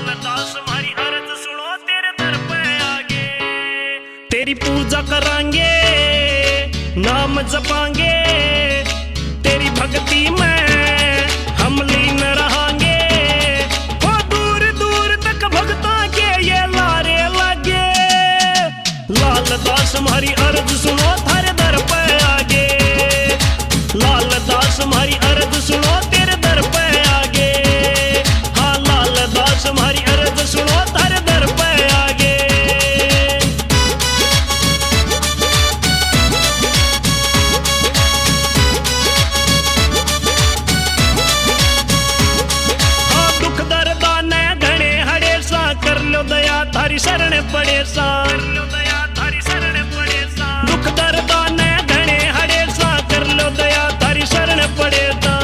लाल दास हमारी अर्ज सुनो तेरे दर पे आगे। तेरी पूजा करांगे नाम जपांगे, तेरी भक्ति में हम लीन रहांगे। ओ दूर दूर तक भक्तों के ये लारे लगे। लाल दास हमारी अर्ज सुनो थारे दर पे आगे। लाल दास हमारी अर्ज सुनो तेरे दर पे आगे। हाँ लाल दास हमारी अर्ज सुनो थारे दर पे आगे। हाँ दुख दर्द ने घने हड़े सा कर लो दया थारी शरण पड़े सा। दुख दर्द ने घने हड़े सा कर लो दया थारी शरण पड़े सा।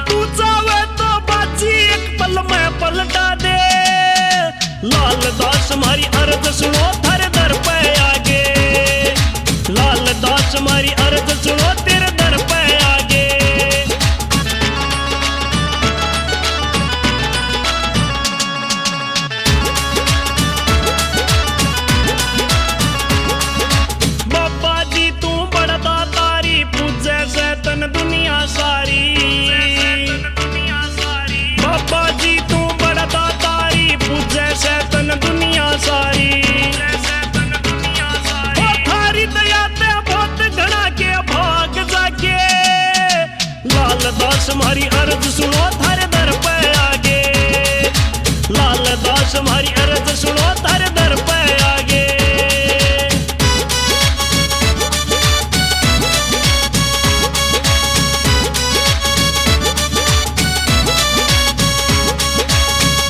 तू चाहे तो बाजी एक पल में पलटा दे। लाल दास हमारी अर्ज सुनो थारे दर पे आगे। लाल दास हमारी अर्ज सुनो तेरे दर पे आगे। बाबा जी तू बड़ा तारी पूजे से तन दुनिया सारी। बाबा जी तू बड़ा तारी पूजे से तन दुनिया सारी। ओ थारी दया ते बहुत घना के भाग जागे। लाल दास हमारी अर्ज सुनो थारे दर पे आगे। लाल दास हमारी अर्ज सुनो थारे दर पे आगे।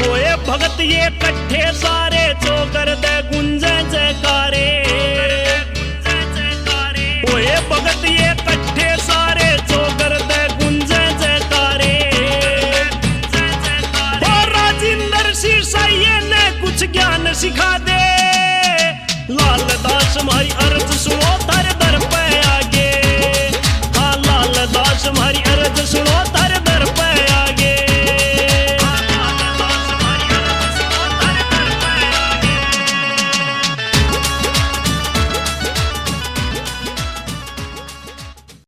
ओए भगत ये कट्ठे सारे चोकर दे गुंजे जयकारे। ओए भगत ये कट्ठे सारे चोकर दे गुंजे जयकारे। और राजिंदर सिरसाइये ने कुछ ज्ञान सिखा दे। लाल दास हमारी अर्ज